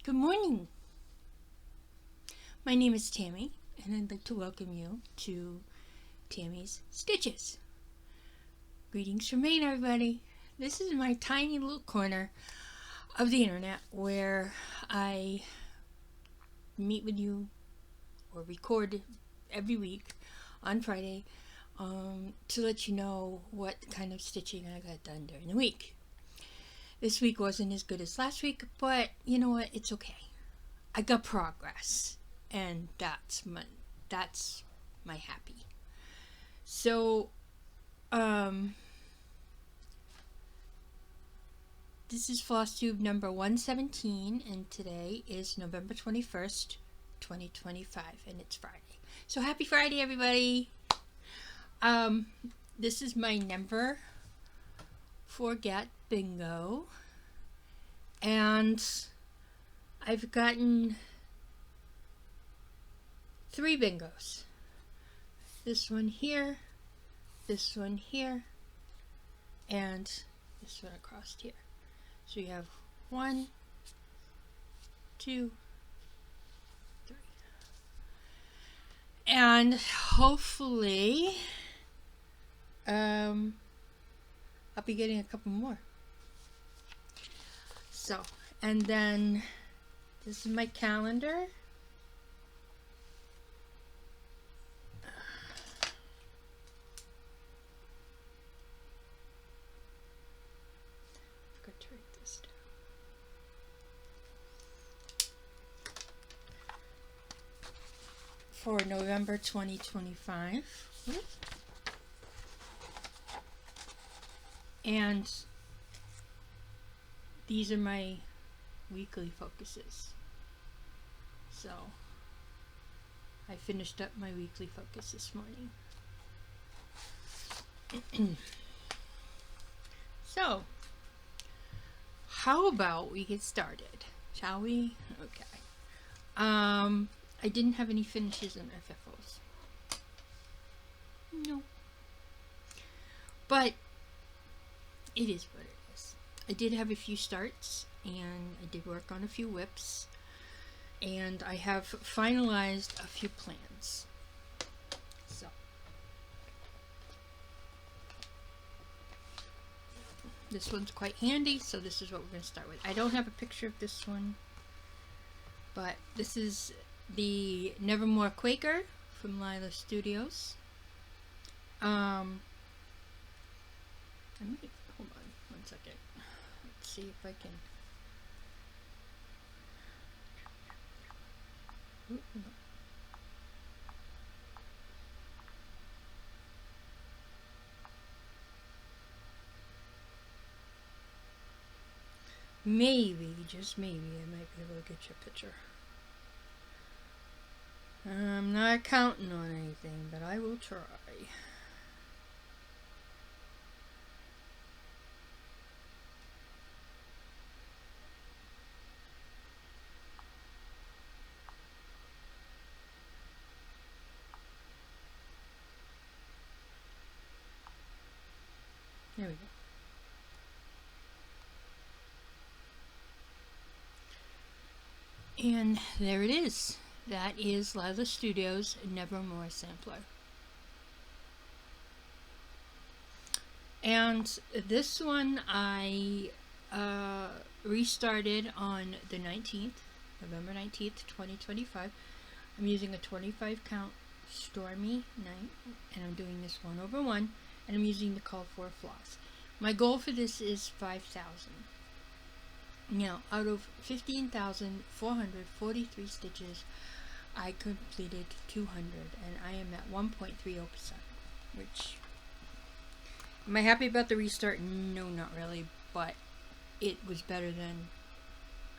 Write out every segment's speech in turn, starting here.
Good morning. My name is Tammy, and I'd like to welcome you to Tammy's Stitches. Greetings from Maine, everybody. This is my tiny little corner of the internet where I meet with you or record every week on Friday to let you know what kind of stitching I got done during the week. This week wasn't as good as last week, but you know what? It's okay. I got progress, and that's my happy. So, this is FlossTube number 117, and today is November 21st, 2025, and it's Friday. So happy Friday, everybody! This is my Never Forget bingo, and I've gotten 3 bingos. This one here, this one here, and this one across here. So you have 1, 2, 3, and hopefully I'll be getting a couple more. So, and then this is my calendar. Forgot to write this down. For November 2025. And these are my weekly focuses. So I finished up my weekly focus this morning. So how about we get started? Shall we? Okay. I didn't have any finishes in FFOs. No. But it is what it is. I did have a few starts, and I did work on a few whips, and I have finalized a few plans. So this one's quite handy, so this is what we're going to start with. I don't have a picture of this one, but this is the Nevermore Quaker from Lila Studios. I might, hold on one second. Let's see if I can. Ooh, no. Maybe, just maybe, I might be able to get you a picture. I'm not counting on anything, but I will try. There we go. And there it is. That is Lila Studio's Nevermore sampler. And this one I restarted on the 19th, November 19th, 2025. I'm using a 25 count Stormy Night, and I'm doing this 1/1, and I'm using the Call for Floss. My goal for this is 5,000. Now, out of 15,443 stitches, I completed 200, and I am at 1.30%, which, am I happy about the restart? No, not really, but it was better than,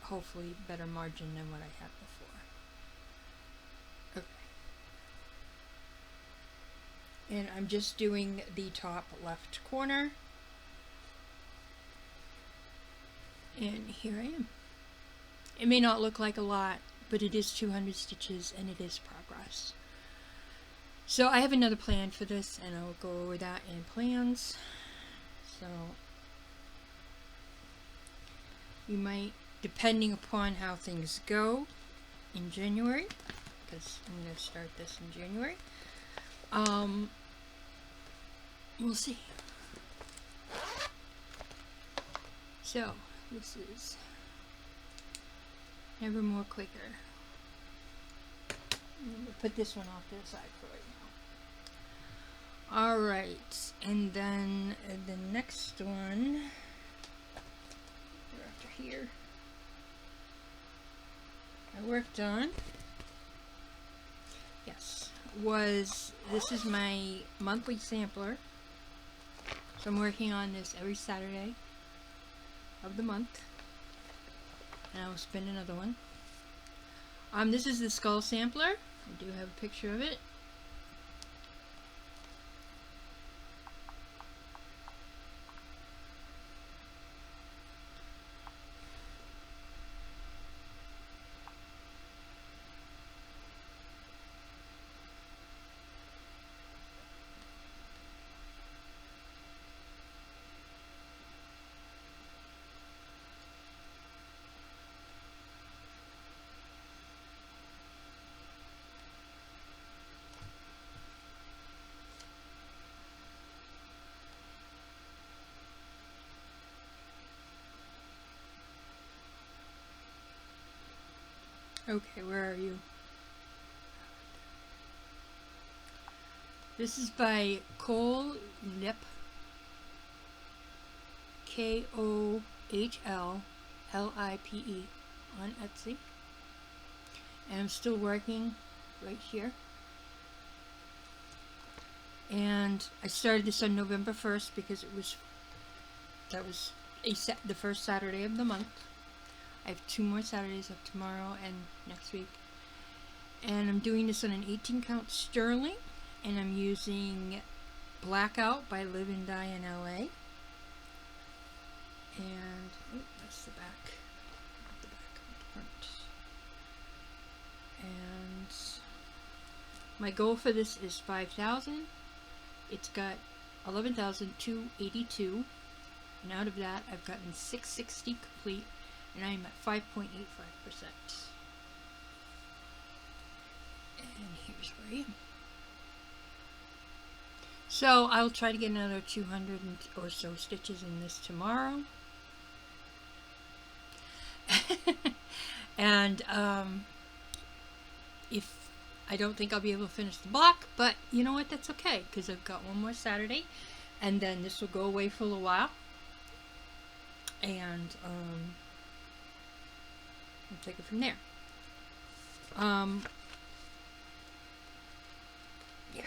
hopefully, better margin than what I had before. Okay. And I'm just doing the top left corner. And here I am. It may not look like a lot, but it is 200 stitches, and it is progress. So I have another plan for this, and I'll go over that in plans. So you might depending upon how things go in January, because I'm going to start this in January. We'll see. So, this is Never More Quicker. I'm going to put this one off to the side for right now. Alright, and then the next one, after here, I worked on, this is my monthly sampler. So I'm working on this every Saturday of the month, and I will spin another one. This is the skull sampler. I do have a picture of it. Okay, where are you? This is by Kohl, Lipe, Kohl, Lipe on Etsy. And I'm still working right here. And I started this on November 1st because that was the first Saturday of the month. I have 2 more Saturdays of tomorrow and next week. And I'm doing this on an 18 count sterling. And I'm using Blackout by Live and Die in LA. And, oh, that's the back. Not the back, the front. And my goal for this is 5,000. It's got 11,282. And out of that, I've gotten 660 complete. And I'm at 5.85%. And here's where I am. So I'll try to get another 200 or so stitches in this tomorrow. And if I don't think I'll be able to finish the block, but you know what, that's okay, because I've got 1 more Saturday, and then this will go away for a little while. And we'll take it from there. Yeah.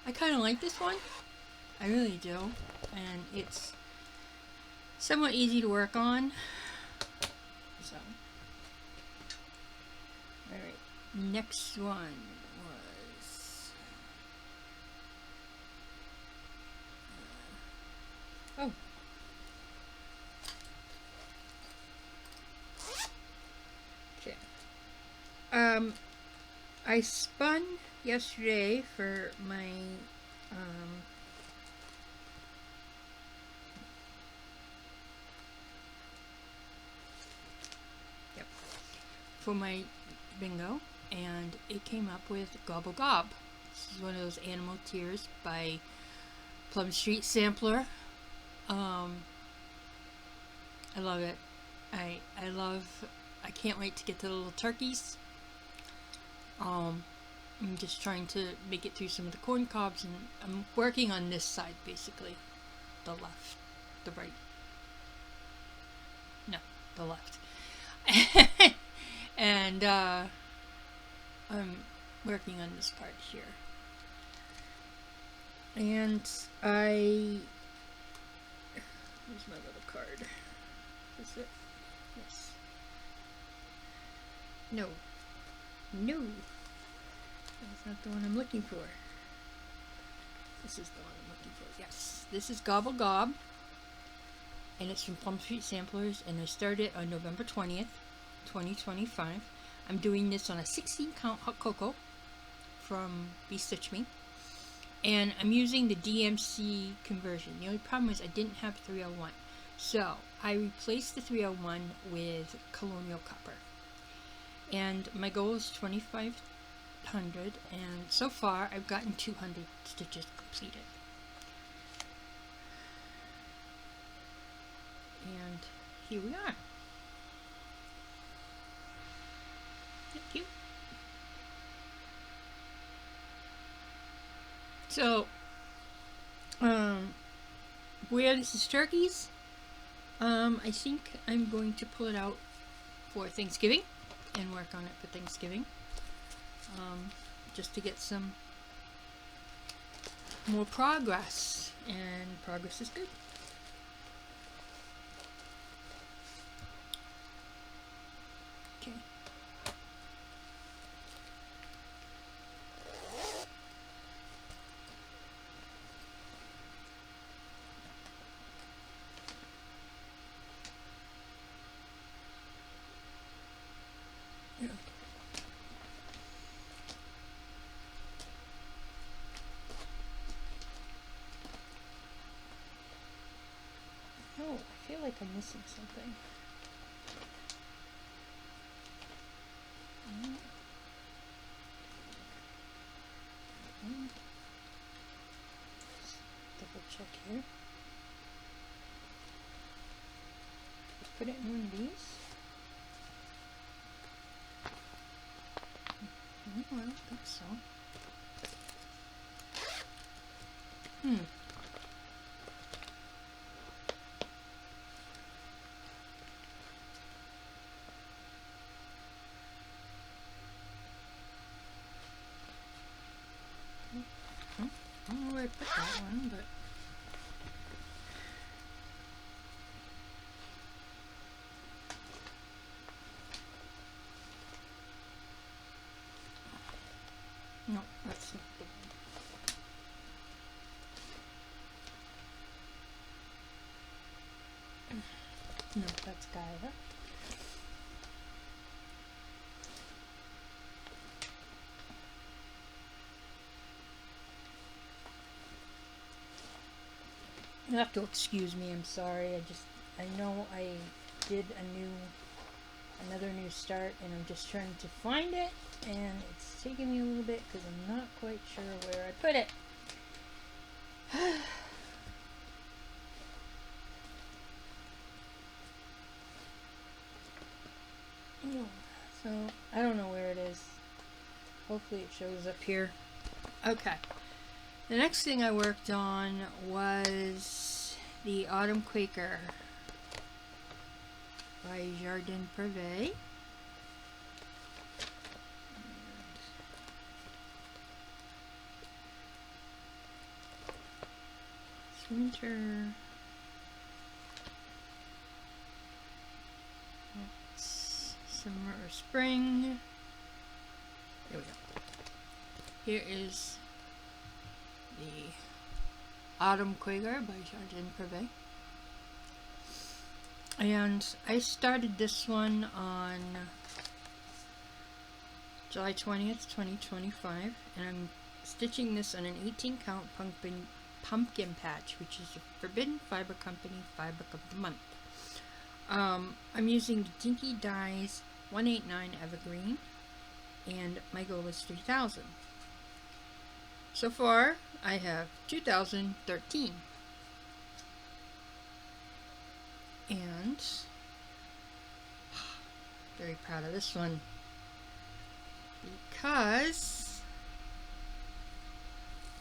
I kind of like this one. I really do. And it's somewhat easy to work on. So. Alright. Next one was... oh. I spun yesterday for my bingo, and it came up with Gobble Gob. This is one of those Animal Tears by Plum Street Sampler. I love it. I can't wait to get to the little turkeys. I'm just trying to make it through some of the corn cobs, and I'm working on this side basically. The left. The right. No, the left. And I'm working on this part here. And where's my little card? Is it? Yes. No. No. That's not the one I'm looking for. This is the one I'm looking for. Yes. This is Gobble Gob. And it's from Plum Street Samplers. And I started on November 20th, 2025. I'm doing this on a 16 count hot cocoa from Be Stitch Me. And I'm using the DMC conversion. The only problem is I didn't have 301. So I replaced the 301 with colonial copper, and my goal is 2,500, and so far I've gotten 200 stitches completed. And here we are. Thank you. So, where this is turkeys, I think I'm going to pull it out for Thanksgiving and work on it for Thanksgiving, just to get some more progress, and progress is good. Okay. Yeah. Oh, I feel like I'm missing something. Double check here. Just put it in one of these. I don't think so. I don't know where I put that one, but no, that's not the one. No, that's Gaia. You have to excuse me, I'm sorry. I know I did another new start, and I'm just trying to find it, and it's taking me a little bit because I'm not quite sure where I put it. So, I don't know where it is. Hopefully it shows up here. Okay. The next thing I worked on was the Autumn Quaker by Jardin Prive. It's winter. It's summer or spring. There we go. Here is the Autumn Quaker by Jardin Prive. And I started this one on July 20th, 2025, and I'm stitching this on an 18 count pumpkin patch, which is a Forbidden Fiber Company Fabric of the Month. I'm using Dinky Dyes 189 Evergreen, and my goal is 3,000. So far, I have 2,013. And very proud of this one because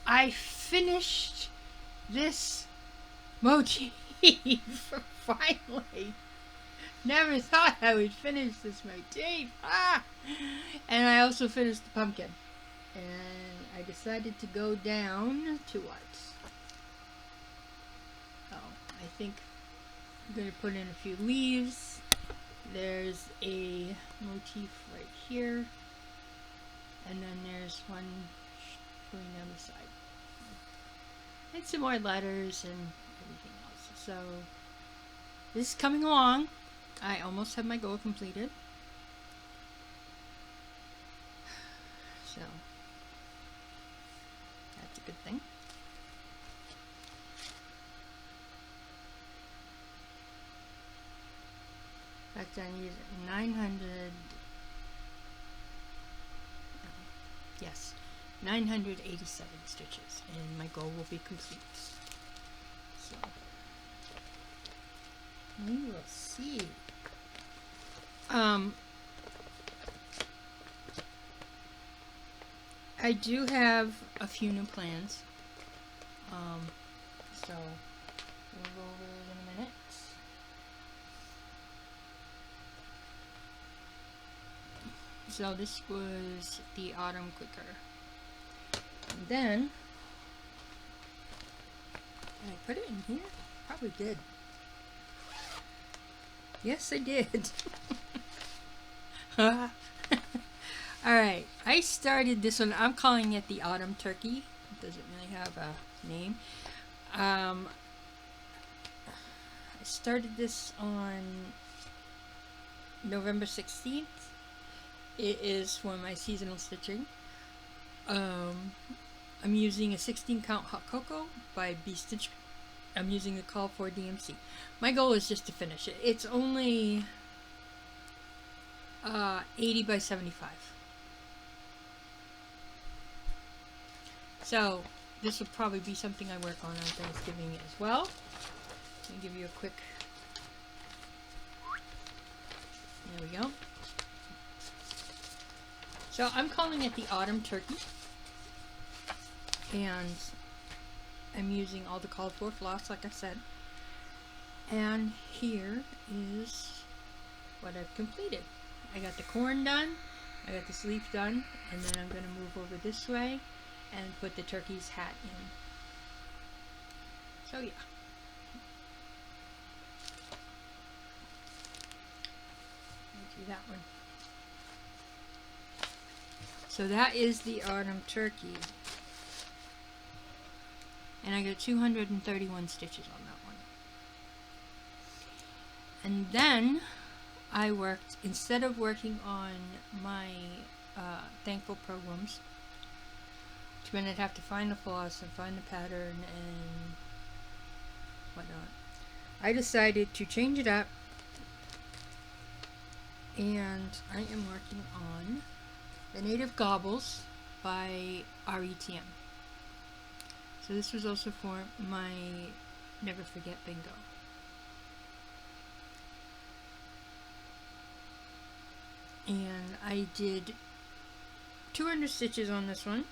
I finished this motif finally. Never thought I would finish this motif. And I also finished the pumpkin. And I decided to go down to what? Oh, I think I'm going to put in a few leaves. There's a motif right here. And then there's one going down the side. And some more letters and everything else. So, this is coming along. I almost have my goal completed. So, that's a good thing. That's I need 900. Yes, 987 stitches, and my goal will be complete. So we will see. I do have a few new plans. So we'll go over those in a minute. So this was the autumn quicker. And then did I put it in here? Probably did. Yes, I did. Alright, I started this one. I'm calling it the Autumn Turkey. It doesn't really have a name. I started this on November 16th. It is for my seasonal stitching. I'm using a 16 count hot cocoa by B Stitch. I'm using the Kohl for DMC. My goal is just to finish it. It's only 80 by 75. So this will probably be something I work on Thanksgiving as well. Let me give you a quick. There we go. So I'm calling it the Autumn Turkey, and I'm using all the Kohl for floss, like I said. And here is what I've completed. I got the corn done, I got this leaf done, and then I'm going to move over this way and put the turkey's hat in. So yeah. Let's do that one. So that is the autumn turkey. And I got 231 stitches on that one. And then I worked, instead of working on my Thankful programs, when I'd have to find the floss and find the pattern and whatnot, I decided to change it up, and I am working on the Native Gobbles by Aury TM. So this was also for my Never Forget Bingo. And I did 200 stitches on this one.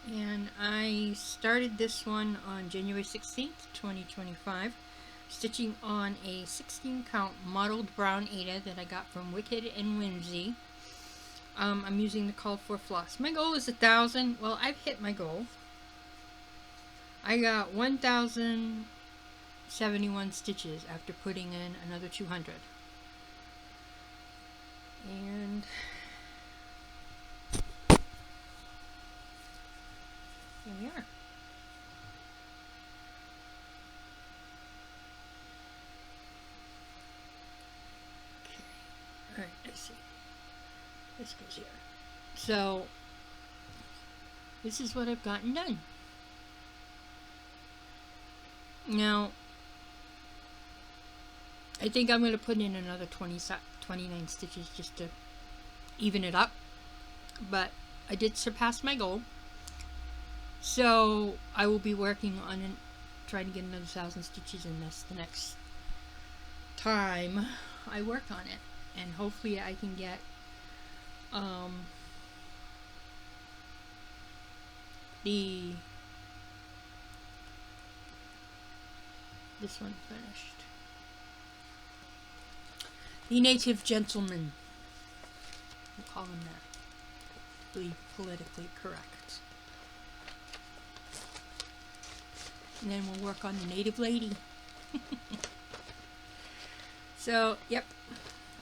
And I started this one on January 16th, 2025, stitching on a 16 count mottled brown Ada that I got from Wicked and Whimsy. I'm using the Kohl for floss. My goal is 1,000. Well, I've hit my goal. I got 1,071 stitches after putting in another 200. And here we are. Okay. Alright, let's see. This goes here. So, this is what I've gotten done. Now, I think I'm going to put in another 29 stitches just to even it up. But I did surpass my goal. So, I will be working on trying to get another 1,000 stitches in this the next time I work on it. And hopefully I can get this one finished. The Native Gentleman. We'll call him that. To be politically correct. And then we'll work on the Native Lady. So, yep.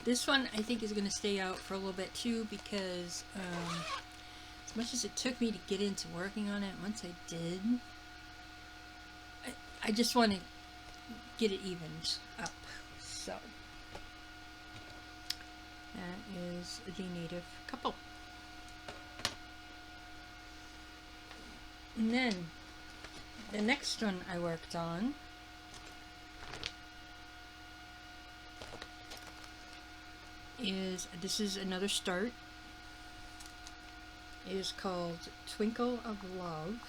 This one I think is going to stay out for a little bit too, because as much as it took me to get into working on it, once I did, I just want to get it evened up. So that is the Native couple. And then the next one I worked on is, this is another start. It is called Twinkle of Love,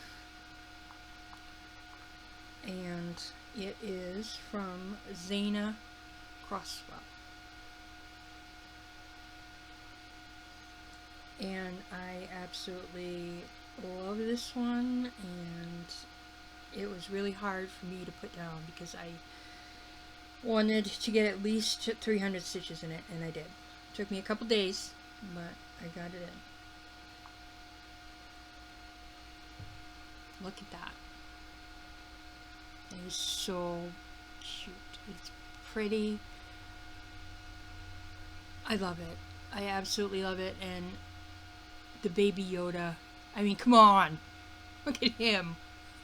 and it is from Zanna Crosswell. And I absolutely love this one, and it was really hard for me to put down because I wanted to get at least 300 stitches in it, and I did. It took me a couple days, but I got it in. Look at that. It is so cute. It's pretty. I love it. I absolutely love it. And the baby Yoda. I mean, come on. Look at him.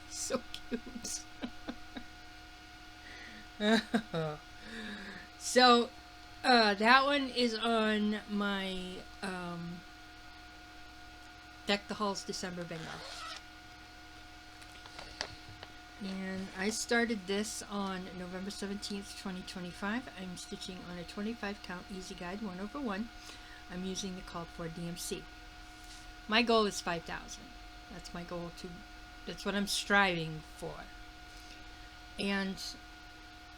So cute. So, that one is on my Deck the Halls December bingo. And I started this on November 17th, 2025. I'm stitching on a 25 count easy guide 1/1. I'm using the called for DMC. My goal is 5,000. That's my goal that's what I'm striving for. And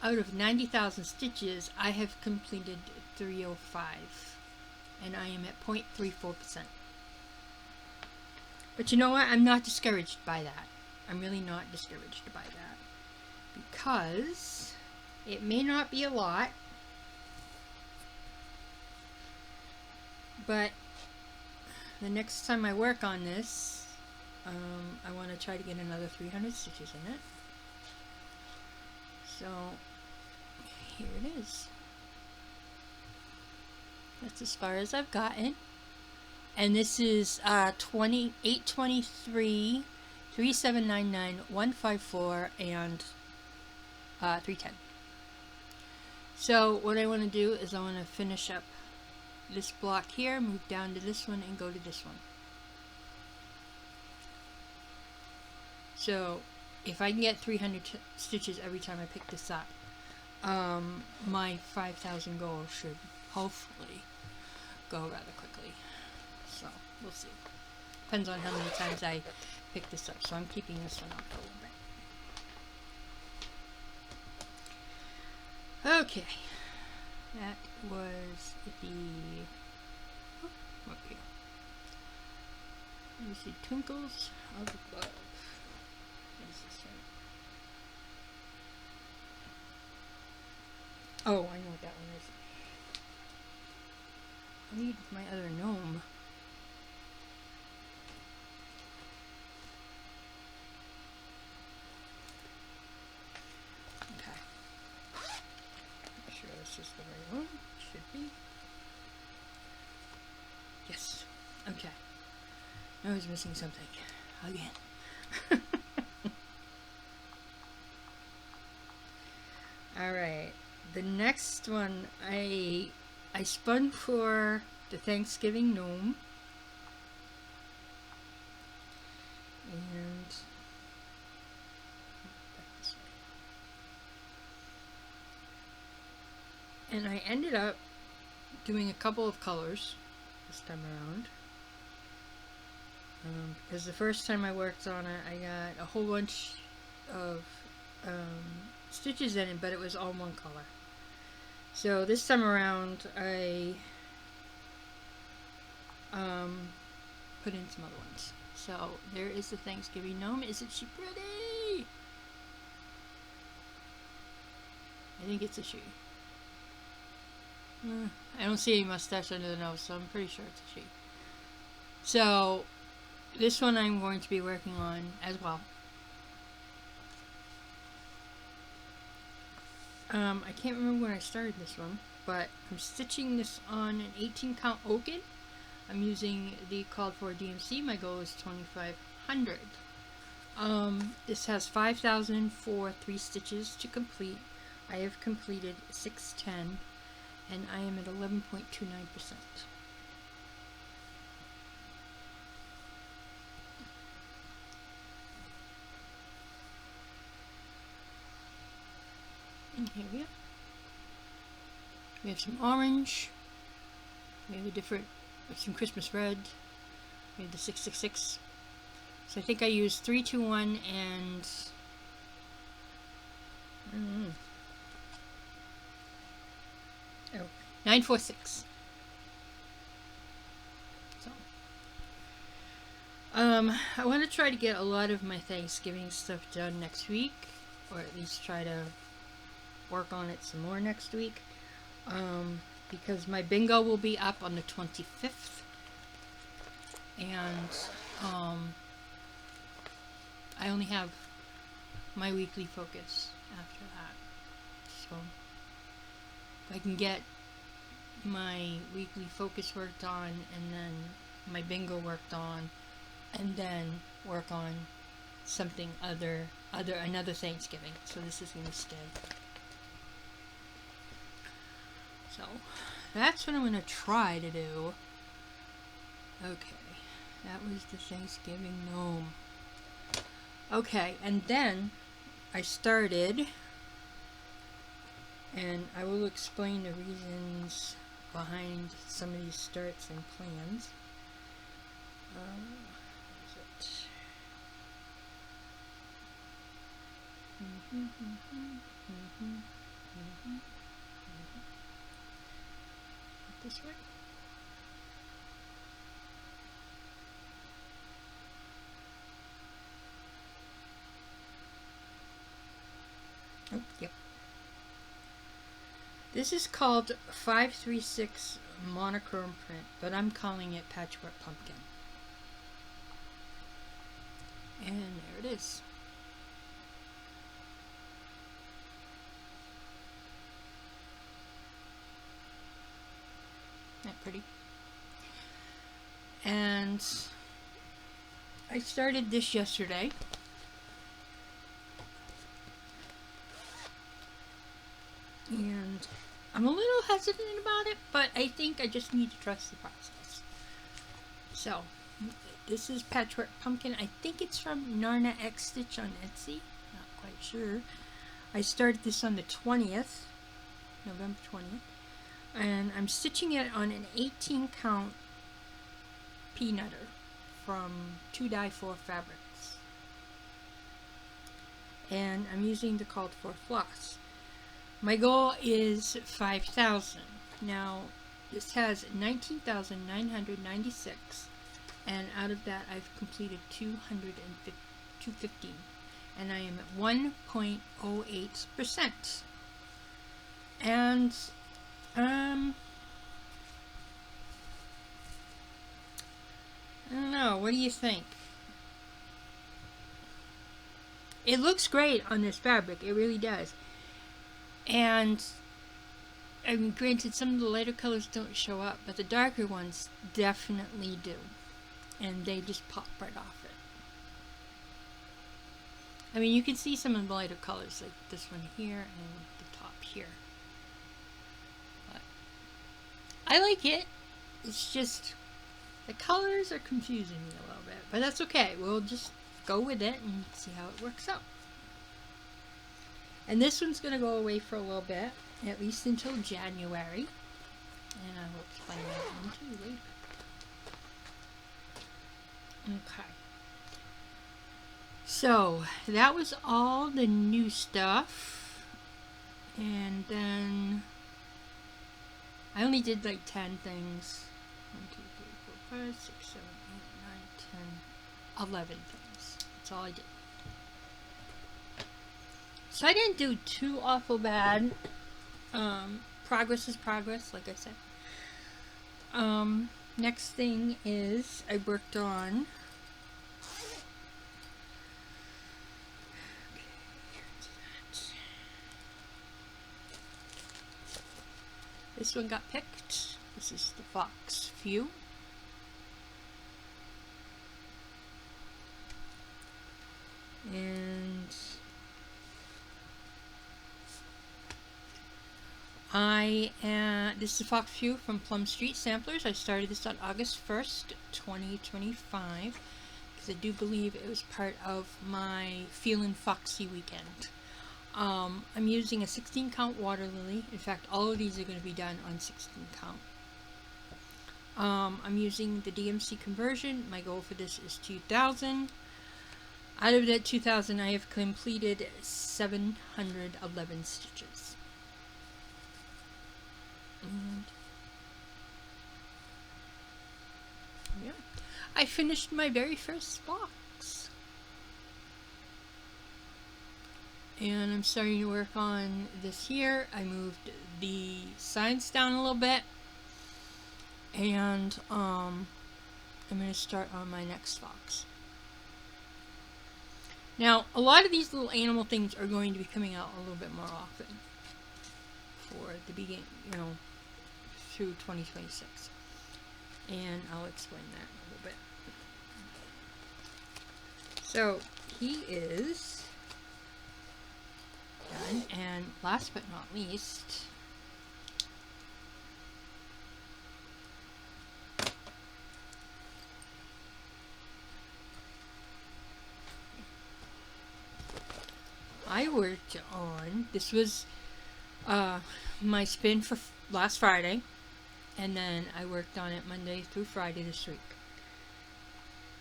out of 90,000 stitches, I have completed 305. And I am at 0.34%. But you know what? I'm not discouraged by that. I'm really not discouraged by that, because it may not be a lot, but the next time I work on this, I want to try to get another 300 stitches in it. So here it is. That's as far as I've gotten, and this is 823. 3799, 154, and 310. So what I want to do is I want to finish up this block here, move down to this one, and go to this one. So if I can get 300 stitches every time I pick this up, my 5,000 goal should hopefully go rather quickly. So we'll see. Depends on how many times I pick this up, so I'm keeping this one up for a little bit. Okay, that was the up here. Let me see, Twinkles of Love. What is this one? Oh, I know what that one is. I need my other gnome. This is the right one. Should be. Yes. Okay. I was missing something. Again. Alright. The next one I spun for the Thanksgiving gnome. And And I ended up doing a couple of colors this time around. Because the first time I worked on it, I got a whole bunch of stitches in it, but it was all one color. So this time around, I put in some other ones. So there is the Thanksgiving gnome. Isn't she pretty? I think it's a she. I don't see any mustache under the nose, so I'm pretty sure it's a she. So this one I'm going to be working on as well. I can't remember when I started this one, but I'm stitching this on an 18 count oaken. I'm using the called for DMC. My goal is 2,500. This has 5,000 for 3 stitches to complete. I have completed 610, and I am at 11.29%. And here we go. We have some orange. We have some Christmas red. We have the 666. So I think I used 3, 2, 1 and 9, 4, 6. So I want to try to get a lot of my Thanksgiving stuff done next week, or at least try to work on it some more next week, because my bingo will be up on the 25th, and I only have my weekly focus after that. So if I can get my weekly focus worked on, and then my bingo worked on, and then work on something another Thanksgiving. So this is going to stay. So that's what I'm going to try to do. Okay, that was the Thanksgiving gnome. Okay, and then I started, and I will explain the reasons behind some of these starts and plans. This way. Oh, yep. This is called 536 monochrome print, but I'm calling it Patchwork Pumpkin. And there it is. Isn't that pretty? And I started this yesterday. And I'm a little hesitant about it, but I think I just need to trust the process. So, this is Patchwork Pumpkin. I think it's from Nara X Stitch on Etsy. Not quite sure. I started this on the 20th, November 20th. And I'm stitching it on an 18 count peanutter from 2-dye-4 fabrics. And I'm using the called for floss. My goal is 5,000. Now, this has 19,996, and out of that I've completed 215, and I am at 1.08%. And I don't know, what do you think? It looks great on this fabric, it really does. And I mean, granted, some of the lighter colors don't show up, but the darker ones definitely do. And they just pop right off it. I mean, you can see some of the lighter colors, like this one here and the top here. But I like it. It's just, the colors are confusing me a little bit. But that's okay. We'll just go with it and see how it works out. And this one's going to go away for a little bit, at least until January. And I will explain that one to you later. Okay. So, that was all the new stuff. And then I only did like 10 things. 1, 2, 3, 4, 5, 6, 7, 8, 9, 10, 11 things. That's all I did. So I didn't do too awful bad. Progress is progress, like I said. Next thing is I worked on this one got picked. This is the Fox View. And this is Fox View from Plum Street Samplers. I started this on August 1st, 2025, because I do believe it was part of my Feelin' Foxy weekend. I'm using a 16 count water lily. In fact, all of these are going to be done on 16 count. I'm using the DMC conversion. My goal for this is 2,000. Out of that 2,000, I have completed 711 stitches. And yeah, I finished my very first box. And I'm starting to work on this here. I moved the sides down a little bit. And I'm going to start on my next box. Now, a lot of these little animal things are going to be coming out a little bit more often for the beginning, you know, through 2026. And I'll explain that a little bit. So, he is done. And last but not least, I worked on, this was my spin for last Friday, and then I worked on it Monday through Friday this week.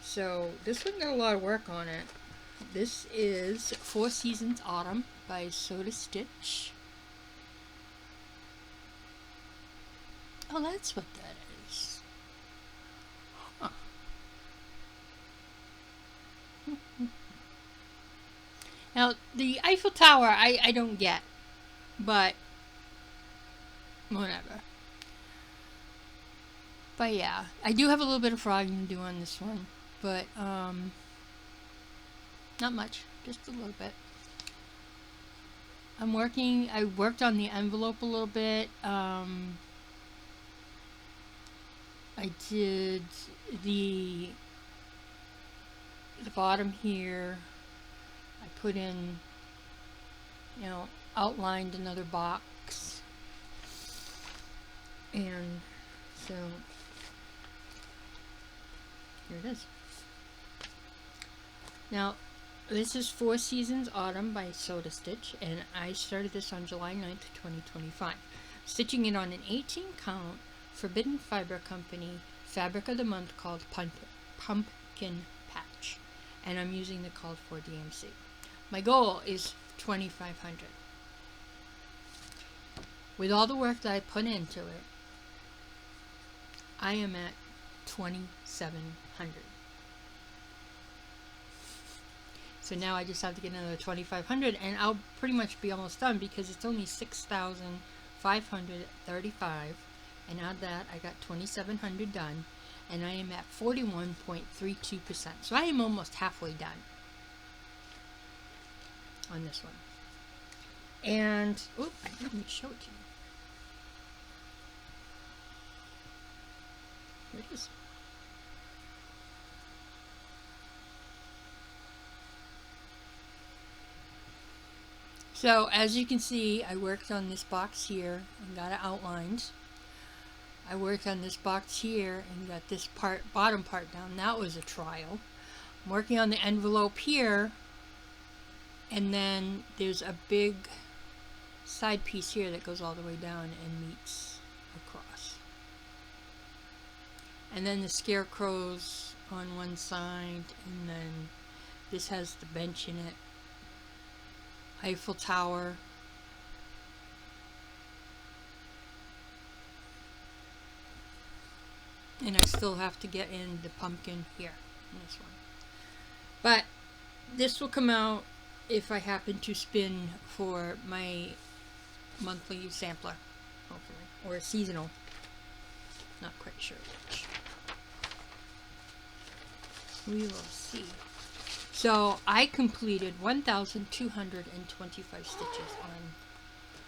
So this one got a lot of work on it. This is Four Seasons Autumn by Soda Stitch. Oh, that's what that is. Huh. Now, the Eiffel Tower, I don't get, but whatever. But yeah, I do have a little bit of frogging to do on this one, but not much, just a little bit. I worked on the envelope a little bit. I did the bottom here. I put in, you know, outlined another box, and so here it is. Now, this is Four Seasons Autumn by Soda Stitch, and I started this on July 9th, 2025. Stitching it on an 18 count Forbidden Fiber Company fabric of the month called Pumpkin Patch, and I'm using the called for DMC. My goal is 2,500. With all the work that I put into it, I am at 2,700. So now I just have to get another 2,500, and I'll pretty much be almost done because it's only 6,535, and out of that I got 2,700 done, and I am at 41.32%. So I am almost halfway done on this one. And let me show it to you. Here it is. So as you can see, I worked on this box here and got it outlined. I worked on this box here and got this bottom part down. That was a trial. I'm working on the envelope here, and then there's a big side piece here that goes all the way down and meets across. And then the scarecrows on one side, and then this has the bench in it. Eiffel Tower. And I still have to get in the pumpkin here in this one. But this will come out if I happen to spin for my monthly sampler, hopefully, or a seasonal. Not quite sure which. We will see. So I completed 1,225 stitches on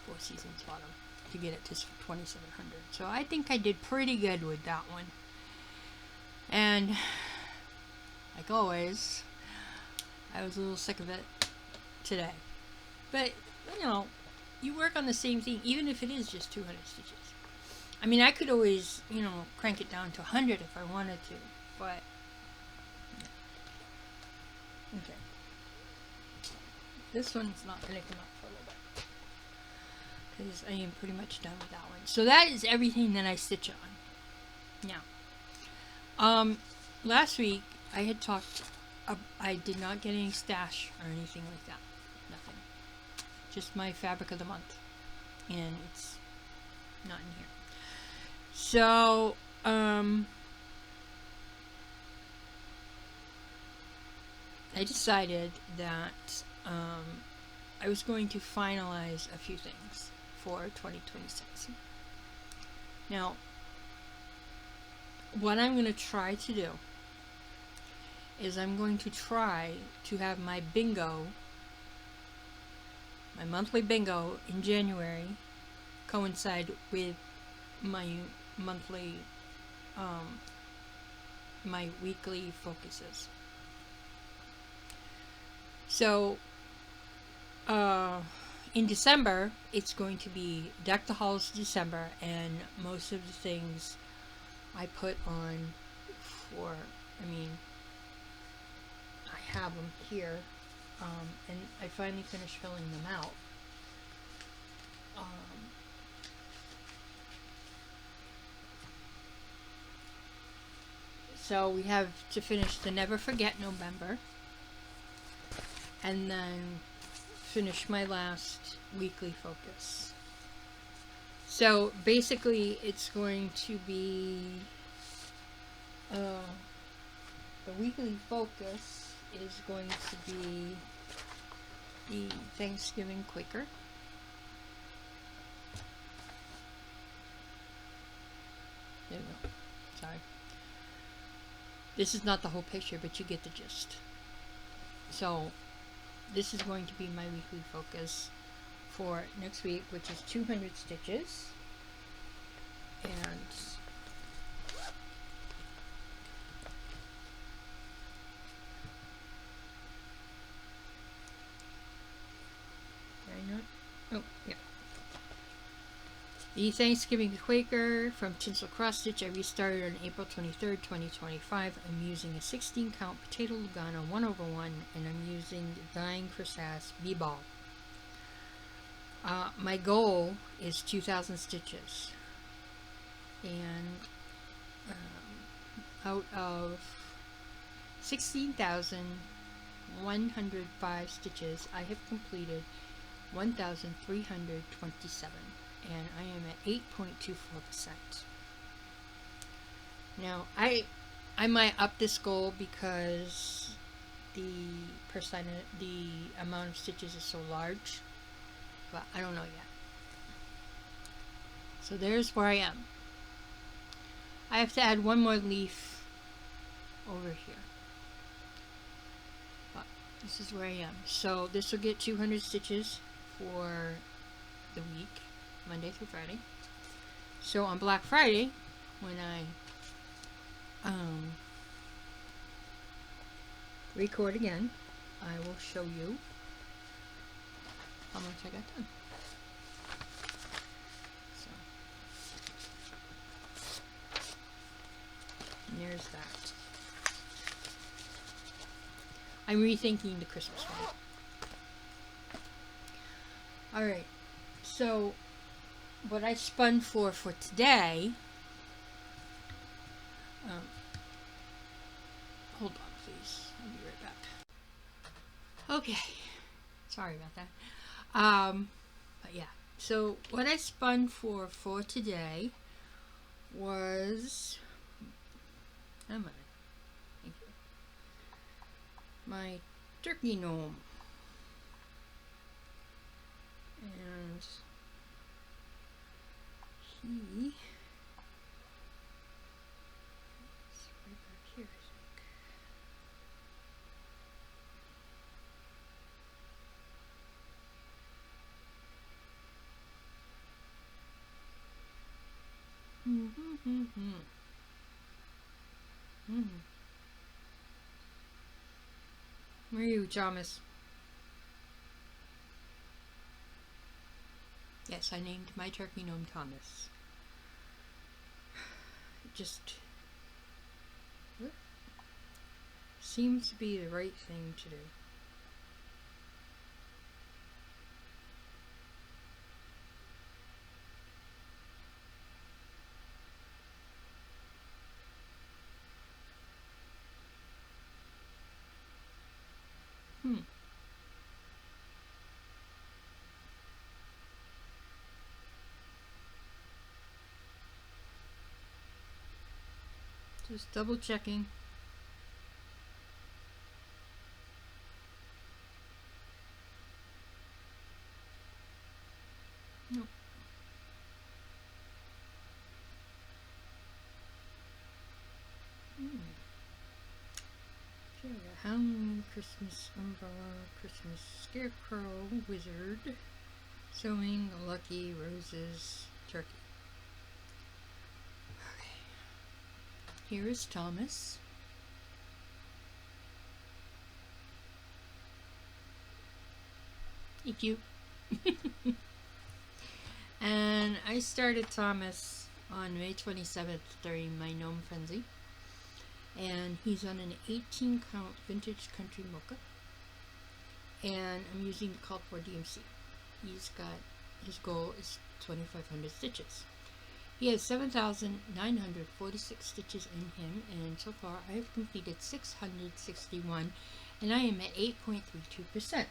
Four Seasons Autumn to get it to 2,700. So I think I did pretty good with that one. And like always, I was a little sick of it today. But you know, you work on the same thing, even if it is just 200 stitches. I mean, I could always, you know, crank it down to 100 if I wanted to, but okay. This one's not going to come up for a little because I am pretty much done with that one. So that is everything that I stitch on. Now, last week I had talked, I did not get any stash or anything like that. Nothing. Just my fabric of the month. And it's not in here. So, I decided that I was going to finalize a few things for 2026. Now, what I'm going to try to do is I'm going to try to have my bingo, my monthly bingo in January, coincide with my monthly, my weekly focuses. So, in December, it's going to be Deck the Halls December, and most of the things I put on for, I mean, I have them here, and I finally finished filling them out. So we have to finish the Never Forget November, and then finish my last weekly focus. So basically it's going to be the weekly focus is going to be the Thanksgiving Quaker. There we go. Sorry. This is not the whole picture, but you get the gist. So this is going to be my weekly focus for next week, which is 200 stitches. And oh, yeah. The Thanksgiving Quaker from Tinsel Cross Stitch I restarted on April 23rd, 2025. I'm using a 16 count potato Lugano 1/1, and I'm using Dying Chrysalis B-Ball. My goal is 2,000 stitches, and out of 16,105 stitches, I have completed 1,327. And I am at 8.24%. Now, I might up this goal because the amount of stitches is so large, but I don't know yet. So there's where I am. I have to add one more leaf over here, but this is where I am. So this will get 200 stitches for the week, Monday through Friday. So on Black Friday, when I record again, I will show you how much I got done. So and there's that. I'm rethinking the Christmas one. Alright, so what I spun for today, hold on please, I'll be right back. Okay, sorry about that. But yeah, so what I spun for today was, thank you, my turkey gnome, and he is right back here, I think. Where are you, Thomas? Yes, I named my turkey gnome Thomas. It just seems to be the right thing to do. Just double checking. Nope. Hound, Christmas umbrella, Christmas scarecrow, wizard, sewing, lucky, roses, turkey. Okay. Here is Thomas. He's cute. And I started Thomas on May 27th during my Gnome Frenzy. And he's on an 18 count vintage country mocha. And I'm using the called for DMC. He's got, his goal is 2,500 stitches. He has 7,946 stitches in him, and so far I have completed 661, and I am at 8.32%.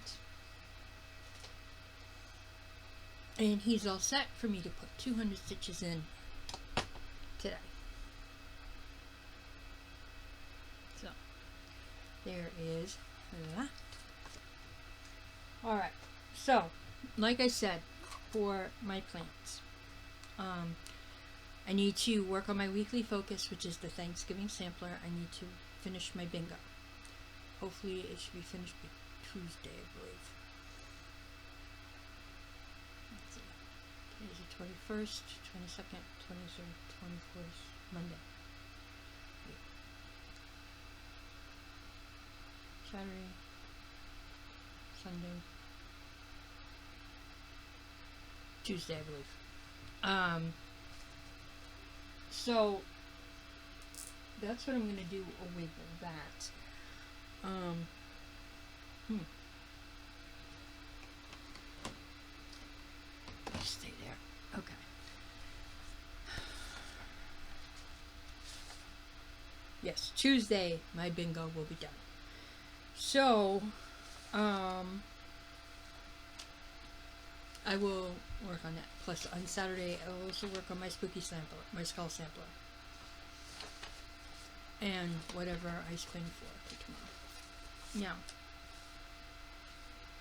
And he's all set for me to put 200 stitches in today. So, there is that. Alright, so, like I said, for my plants, I need to work on my weekly focus, which is the Thanksgiving sampler. I need to finish my bingo. Hopefully it should be finished by Tuesday, I believe. Let's see. Today's the 21st, 22nd, 23rd, 24th, Monday. Saturday, Sunday, Tuesday, I believe. So that's what I'm gonna do with that. Stay there. Okay. Yes, Tuesday my bingo will be done. So, I will work on that. Plus, on Saturday, I will also work on my spooky sampler, my skull sampler, and whatever I spend for tomorrow.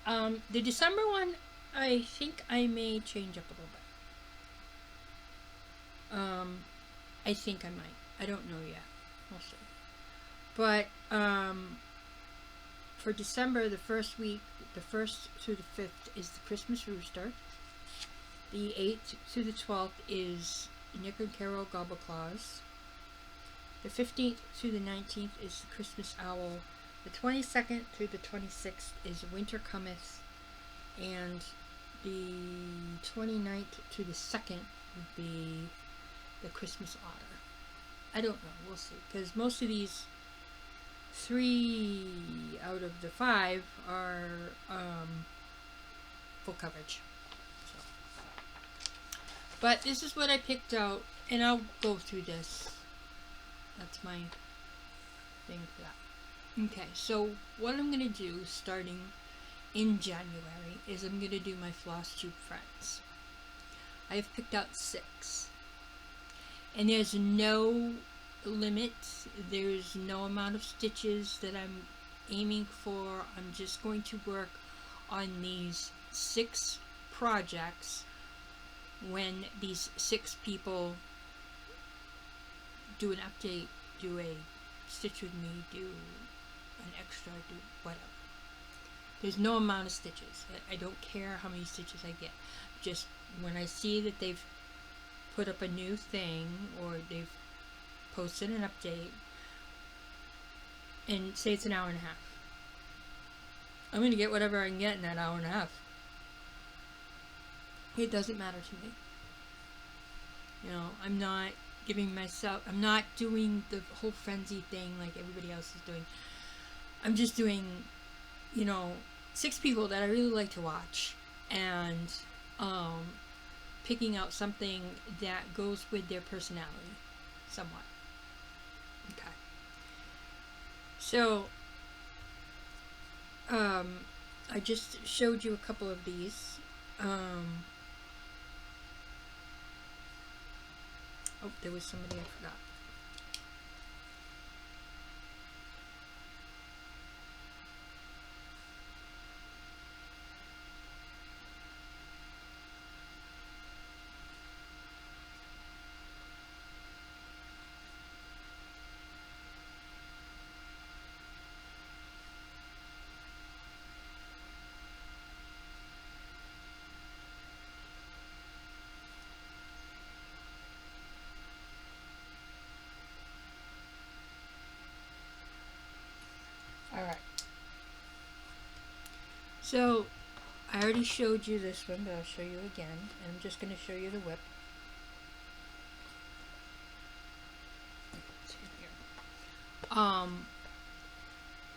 Now, the December one, I think I may change up a little bit. I think I might. I don't know yet. We'll see. But, for December, the first week, the 1st through the 5th is the Christmas Rooster. The 8th through the 12th is Nick and Carol Gobbleclaws. The 15th through the 19th is the Christmas Owl. The 22nd through the 26th is Winter Cometh. And the 29th through the 2nd would be the Christmas Otter. I don't know. We'll see. Because most of these 3 out of the 5 are full coverage. So. But this is what I picked out, and I'll go through this. That's my thing for that. Okay, so what I'm going to do starting in January is I'm going to do my FlossTube friends. I have picked out 6. And there's no limit, there's no amount of stitches that I'm aiming for. I'm just going to work on these 6 projects when these 6 people do an update, do a stitch with me, do an extra, do whatever. There's no amount of stitches. I don't care how many stitches I get. Just when I see that they've put up a new thing or they've posted an update and say it's an hour and a half, I'm going to get whatever I can get in that hour and a half. It doesn't matter to me. You know, I'm not giving myself, I'm not doing the whole frenzy thing like everybody else is doing. I'm just doing, you know, 6 people that I really like to watch and picking out something that goes with their personality somewhat. Okay. So, I just showed you a couple of these. Oh, there was somebody I forgot. So, I already showed you this one, but I'll show you again. And I'm just going to show you the whip.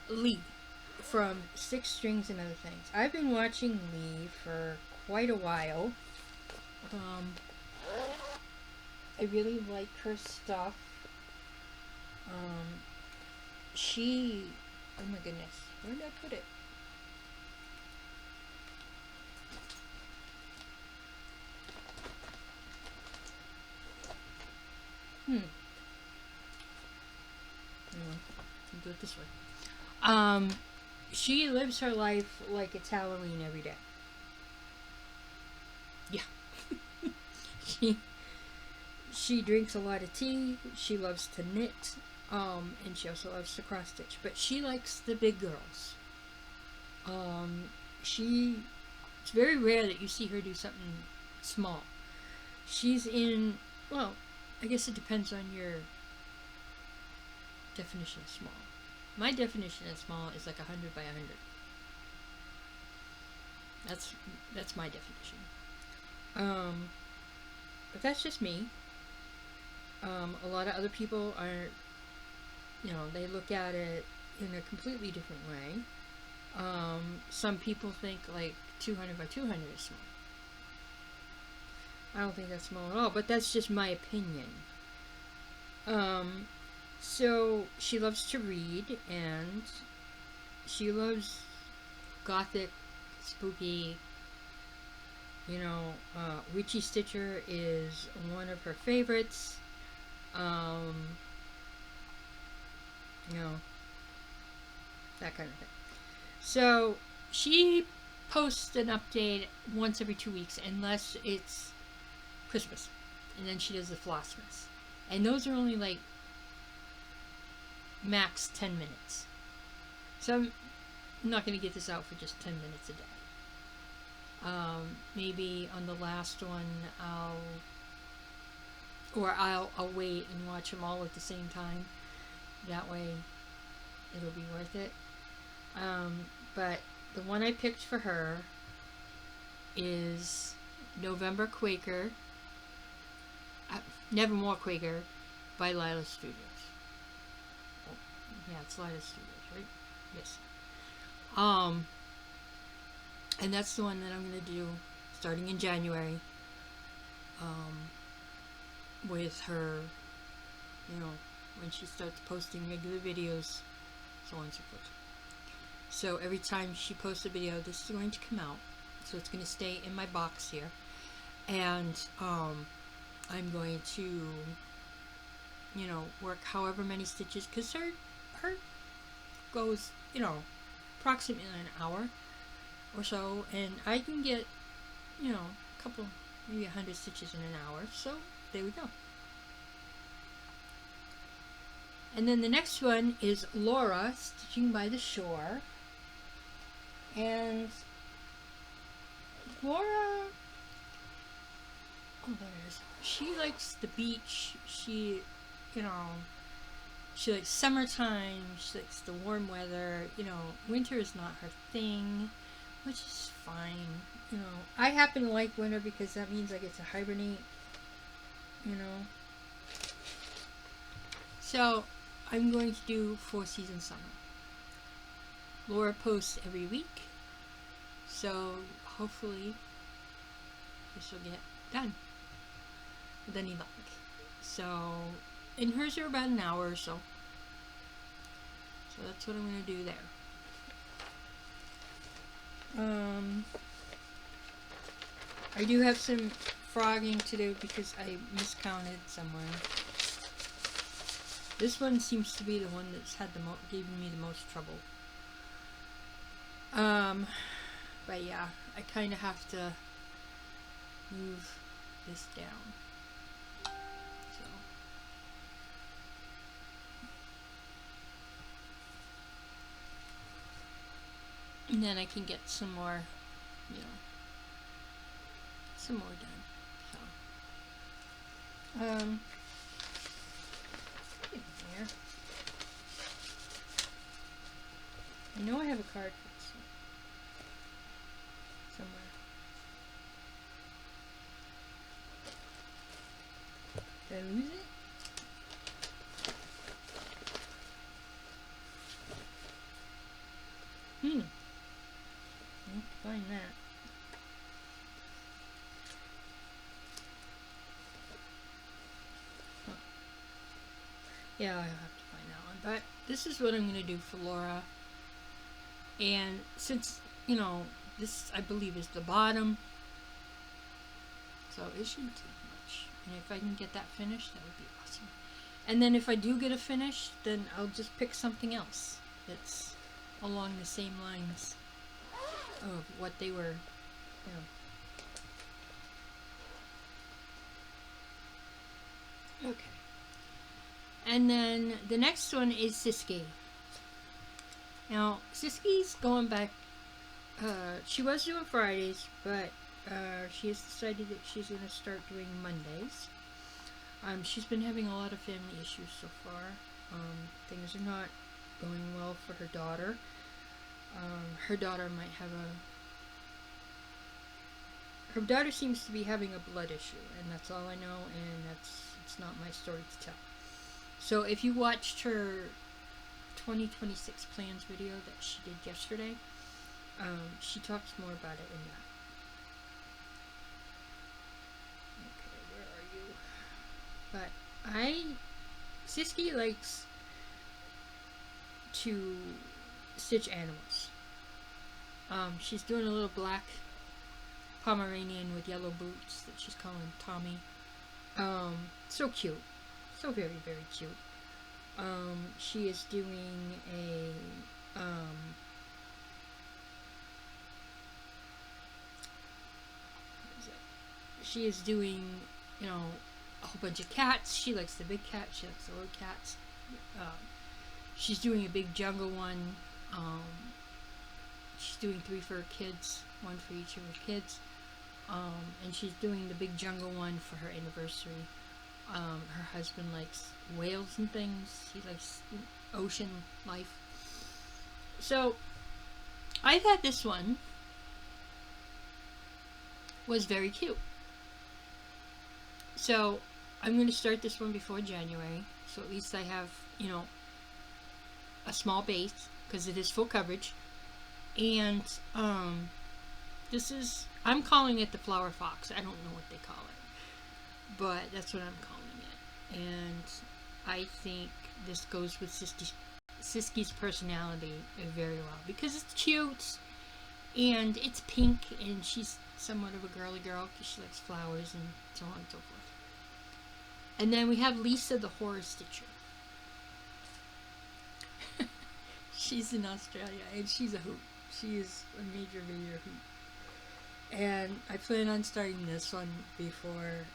Lee from Six Strings and Other Things. I've been watching Lee for quite a while. I really like her stuff. Oh my goodness, where did I put it? I'll do it this way. She lives her life like it's Halloween every day. Yeah. She drinks a lot of tea. She loves to knit. And she also loves to cross stitch. But she likes the big girls. It's very rare that you see her do something small. She's in, well, I guess it depends on your definition of small. My definition of small is like 100 by 100. That's my definition. But that's just me. A lot of other people are, they look at it in a completely different way. Some people think like 200 by 200 is small. I don't think that's small at all, but that's just my opinion. So she loves to read, and she loves gothic, spooky, Witchy Stitcher is one of her favorites. That kind of thing. So she posts an update once every 2 weeks, unless it's Christmas, and then she does the Flossmas, and those are only like max 10 minutes. So I'm not going to get this out for just 10 minutes a day. Maybe on the last one I'll wait and watch them all at the same time. That way it'll be worth it. But the one I picked for her is November Quaker, Nevermore Quaker by Lila Studios. Oh, yeah, it's Lila Studios, right? Yes. And that's the one that I'm going to do starting in January. With her, when she starts posting regular videos, so on and so forth. So every time she posts a video, this is going to come out. So it's going to stay in my box here. And I'm going to, work however many stitches, because her goes, approximately an hour or so, and I can get, a couple, maybe 100 stitches in an hour. So there we go. And then the next one is Laura, Stitching by the Shore. And Laura, there it is. She likes the beach. She likes summertime. She likes the warm weather. Winter is not her thing, which is fine. I happen to like winter because that means I get to hibernate. So I'm going to do 4 season summer. Laura posts every week, so hopefully this will get done with any luck. So, and hers are about an hour or so. So that's what I'm going to do there. I do have some frogging to do because I miscounted somewhere. This one seems to be the one that's had giving me the most trouble. But yeah, I kind of have to move this down. So. And then I can get some more, some more done. So. Here. I know I have a card for this one. Did I lose it? I have to find that. Huh. Yeah, I'll have to find that one. But this is what I'm going to do for Laura. And since, you know, this I believe is the bottom, so it shouldn't take much. And if I can get that finished, that would be awesome. And then if I do get a finish, then I'll just pick something else that's along the same lines of what they were, you know. Okay. And then the next one is Siski. Now, Siski's going back, she was doing Fridays, but she has decided that she's going to start doing Mondays. She's been having a lot of family issues so far. Things are not going well for her daughter. Her daughter might have her daughter seems to be having a blood issue, and that's all I know, and it's not my story to tell. So if you watched her 2026 plans video that she did yesterday, she talks more about it in that. Okay, where are you? But Siski likes to stitch animals. She's doing a little black Pomeranian with yellow boots that she's calling Tommy. So cute. So very, very cute. She is doing she is doing, you know, a whole bunch of cats. She likes the big cats. She likes the little cats. She's doing a big jungle one. She's doing 3 for her kids, 1 for each of her kids. And she's doing the big jungle one for her anniversary. Her husband likes whales and things. He likes ocean life. So, I thought this one was very cute. So, I'm going to start this one before January. So at least I have, you know, a small base, because it is full coverage. And, this is, I'm calling it the Flower Fox. I don't know what they call it, but that's what I'm calling it. And I think this goes with Siski's personality very well, because it's cute and it's pink, and she's somewhat of a girly girl because she likes flowers and so on and so forth. And then we have Lisa the Horror Stitcher. She's in Australia and she's a hoot. She is a major hoot. And I plan on starting this one before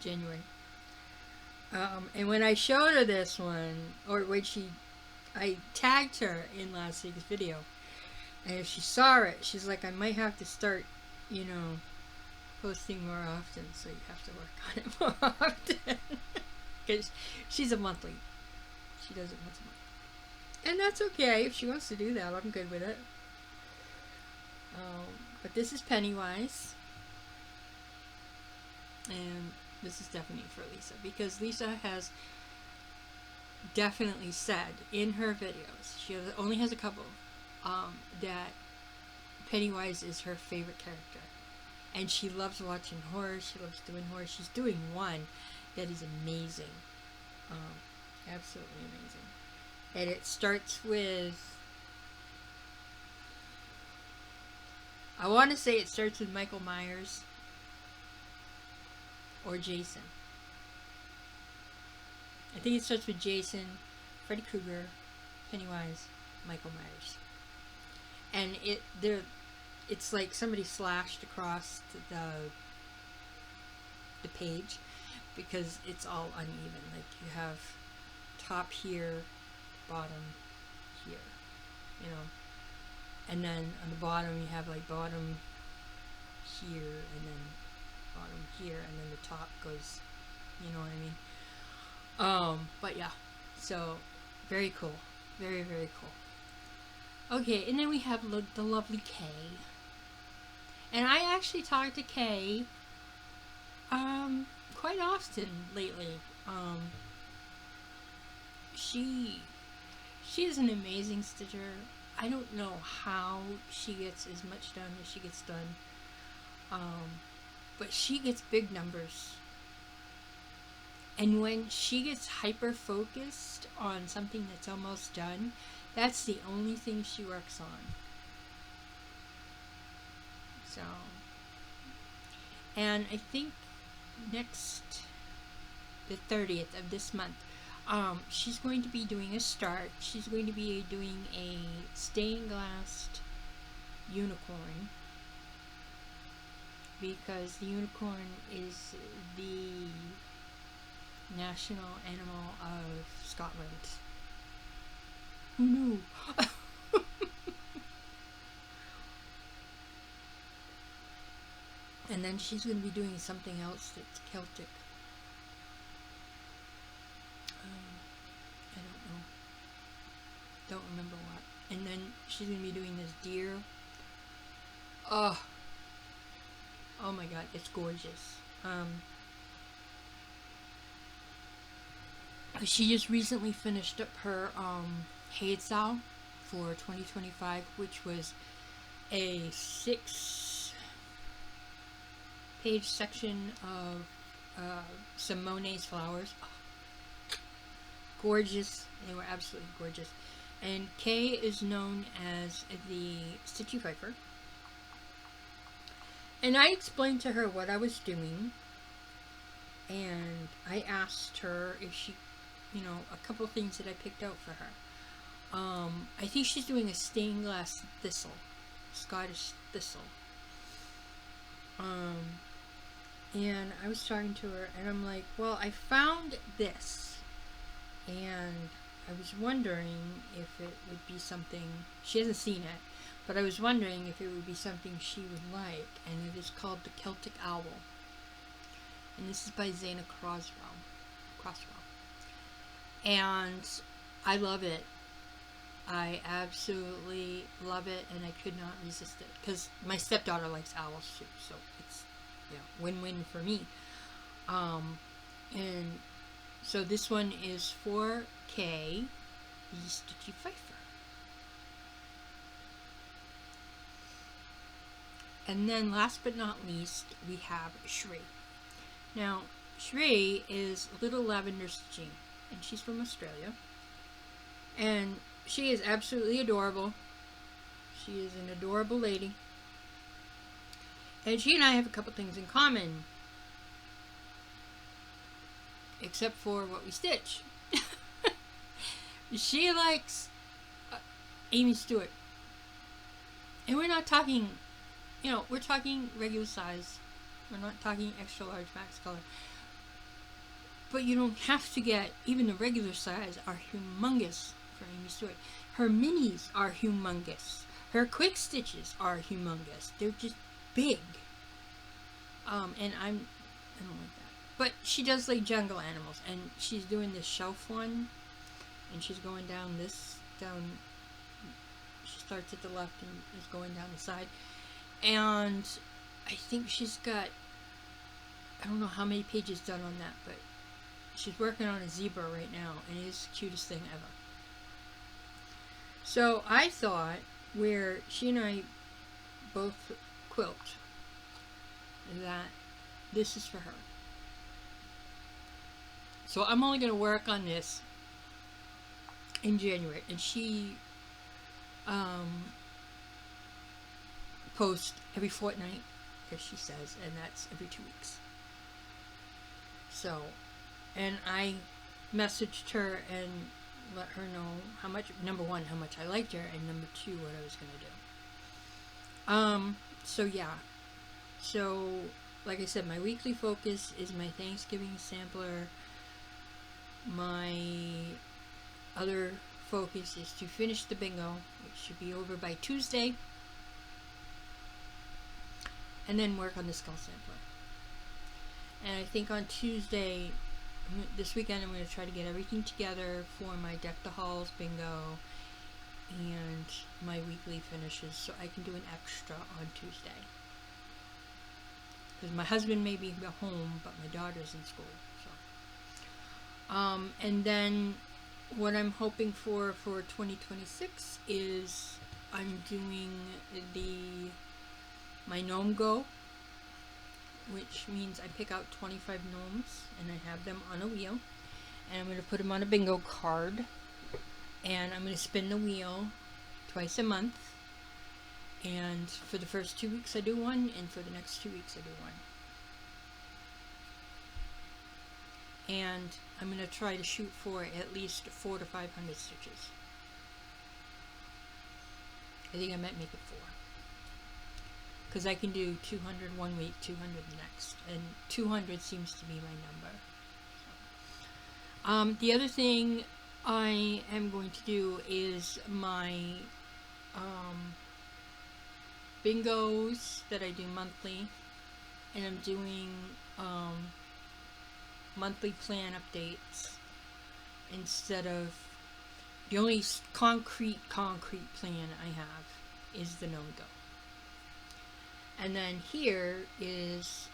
January. And when I showed her this one, or when I tagged her in last week's video, and if she saw it, she's like, I might have to start, you know, posting more often, so you have to work on it more often. Because she's a monthly. She does it once a month. And that's okay. If she wants to do that, I'm good with it. But this is Pennywise. And this is definitely for Lisa, because Lisa has definitely said in her videos, she only has a couple, that Pennywise is her favorite character. And she loves watching horror. She loves doing horror. She's doing one that is amazing. Absolutely amazing. And it starts with, I want to say it starts with Michael Myers or Jason. I think it starts with Jason, Freddy Krueger, Pennywise, Michael Myers. And it's like somebody slashed across the page, because it's all uneven. Like you have top here, bottom here, you know, and then on the bottom you have like bottom here, and then bottom here, and then the top goes, you know what I mean? But yeah, so very cool, very, very cool. Okay, and then we have the lovely Kay. And I actually talk to Kay quite often lately. She is an amazing stitcher. I don't know how she gets as much done as she gets done. But she gets big numbers. And when she gets hyper focused on something that's almost done, that's the only thing she works on. So, and I think next, the 30th of this month, she's going to be doing a start. She's going to be doing a stained glass unicorn, because the unicorn is the national animal of Scotland. Who knew? And then she's going to be doing something else that's Celtic. I don't know. Don't remember what. And then she's going to be doing this deer. Oh my god, it's gorgeous. She just recently finished up her Heidsal for 2025, which was a 6-page section of some Monet's flowers. Oh, gorgeous. They were absolutely gorgeous. And Kay is known as the Stitchy Piper. And I explained to her what I was doing, and I asked her if she, a couple things that I picked out for her. I think she's doing a stained glass thistle, Scottish thistle. And I was talking to her, and I'm like, well, I found this, and I was wondering if it would be something, she hasn't seen it, but I was wondering if it would be something she would like, and it is called the Celtic Owl. And this is by Zanna Crosswell. And I love it. I absolutely love it, and I could not resist it. Because my stepdaughter likes owls too, so it's win-win for me. And so this one is for Kay, the Stitchy Pfeiffer. And then last but not least, we have Shri. Now, Shri is Little Lavender Stitching, and she's from Australia. And she is absolutely adorable. She is an adorable lady. And she and I have a couple things in common. Except for what we stitch. She likes Amy Stewart. And we're not talking, we're talking regular size. We're not talking extra large max color. But you don't have to get, even the regular size are humongous for Amy Stewart. Her minis are humongous. Her quick stitches are humongous. They're just big. And I don't like that. But she does like jungle animals, and she's doing this shelf one, and she's going down. She starts at the left and is going down the side. And I think she's got, I don't know how many pages done on that, but she's working on a zebra right now, and it is the cutest thing ever. So I thought, where she and I both quilt, that this is for her. So I'm only going to work on this in January, and she posts every fortnight, as she says, and that's every 2 weeks. So, and I messaged her and let her know how much, number one, how much I liked her, and number two, what I was going to do. So yeah. So, like I said, my weekly focus is my Thanksgiving sampler. My other focus is to finish the bingo, which should be over by Tuesday, and then work on the skull sampler. And I think on Tuesday, this weekend, I'm going to try to get everything together for my Deck the Halls bingo and my weekly finishes, so I can do an extra on Tuesday. because my husband may be home, but my daughter's in school. So, and then what I'm hoping for 2026 is I'm doing my Gnome Go, which means I pick out 25 gnomes and I have them on a wheel, and I'm going to put them on a bingo card, and I'm going to spin the wheel twice a month, and for the first 2 weeks I do one, and for the next 2 weeks I do one. And I'm going to try to shoot for at least 400 to 500 stitches. I think I might make it 4. Because I can do 200 one week, 200 the next. And 200 seems to be my number. The other thing I am going to do is my bingos that I do monthly. And I'm doing monthly plan updates instead of the only concrete plan I have is the Gnome Go. And then here is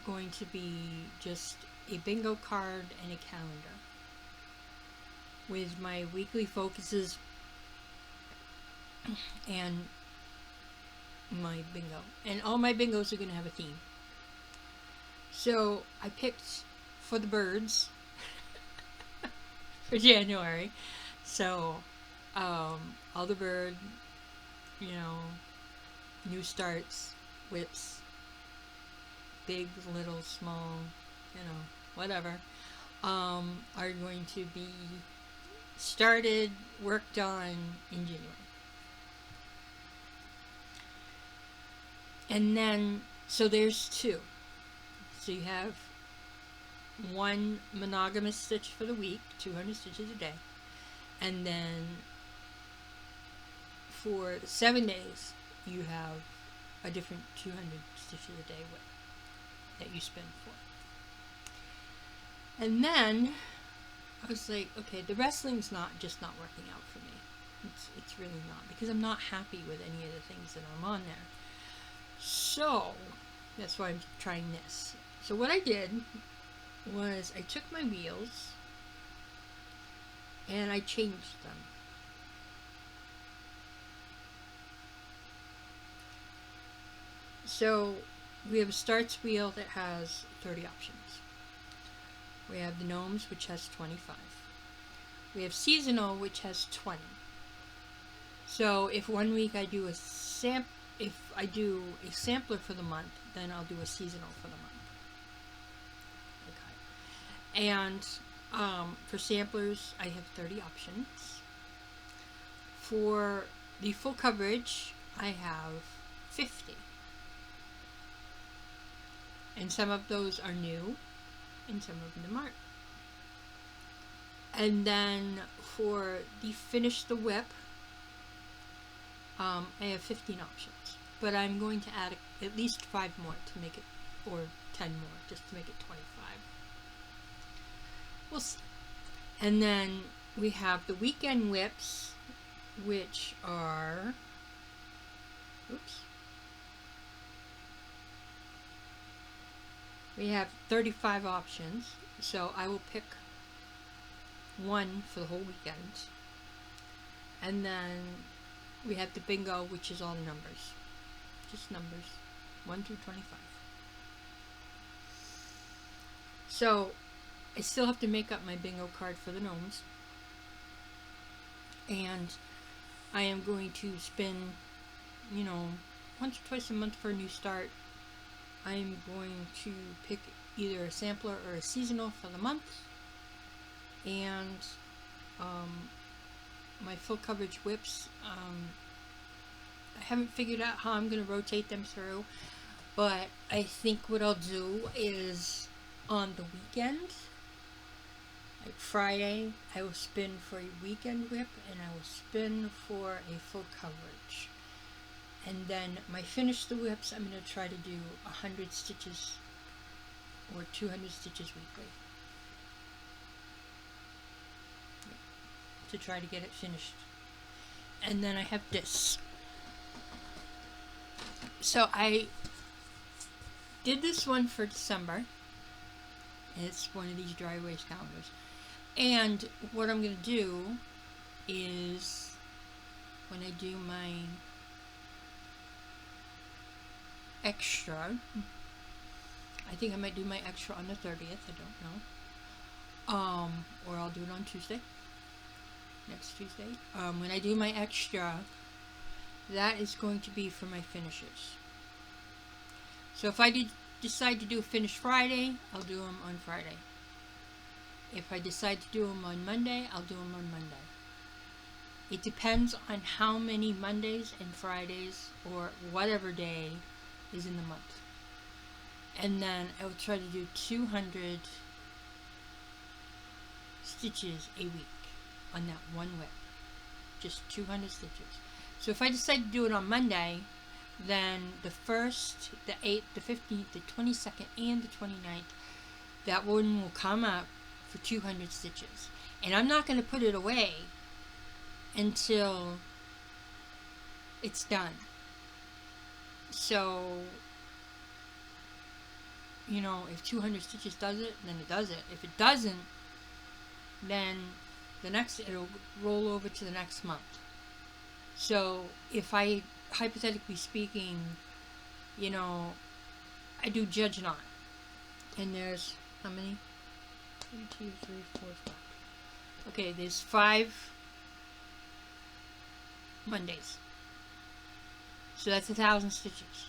going to be just a bingo card and a calendar with my weekly focuses and my bingo. And all my bingos are going to have a theme. So I picked for the birds for January. So all the bird, you know, new starts, whips, big, little, small, you know, whatever, are going to be started, worked on in January. And then, so there's 2. So you have one monogamous stitch for the week, 200 stitches a day, and then for 7 days you have a different 200 stitches a day that you spin for. And then I was like, okay, the wrestling's not working out for me. It's really not, because I'm not happy with any of the things that I'm on there. So that's why I'm trying this. So what I did was I took my wheels and I changed them. So we have a starts wheel that has 30 options. We have the gnomes, which has 25. We have seasonal, which has 20. So if one week I do if I do a sampler for the month, then I'll do a seasonal for the month. Okay. And for samplers, I have 30 options. For the full coverage, I have 50. And some of those are new, and some of them aren't. And then for the finish the whip, I have 15 options. But I'm going to add at least 5 more to make it, or 10 more, just to make it 25. We'll see. And then we have the weekend whips, which are, we have 35 options, so I will pick one for the whole weekend. And then we have the bingo, which is all numbers. Just numbers, 1 through 25. So I still have to make up my bingo card for the gnomes. And I am going to spin, you know, once or twice a month for a new start. I'm going to pick either a sampler or a seasonal for the month. And my full coverage whips, I haven't figured out how I'm going to rotate them through, but I think what I'll do is on the weekend, like Friday, I will spin for a weekend whip, and I will spin for a full coverage. And then my finish the whips, I'm going to try to do 100 stitches or 200 stitches weekly, to try to get it finished. And then I have this. So I did this one for December. It's one of these dry erase calendars. And what I'm going to do is, when I do my extra, I think I might do my extra on the 30th, I don't know. Or I'll do it on Tuesday. Next Tuesday. When I do my extra, that is going to be for my finishes. So if I decide to do a finish Friday, I'll do them on Friday. If I decide to do them on Monday, I'll do them on Monday. It depends on how many Mondays and Fridays or whatever day is in the month. And then I will try to do 200 stitches a week on that one whip. Just 200 stitches. So if I decide to do it on Monday, then the 1st, the 8th, the 15th, the 22nd, and the 29th, that one will come up for 200 stitches. And I'm not going to put it away until it's done. So, you know, if 200 stitches does it, then it does it. If it doesn't, then it'll roll over to the next month. So if I, hypothetically speaking, you know, I do Judge Not, and there's how many? 1, 2, 3, 4, 5. Okay, there's 5 Mondays. So that's 1,000 stitches.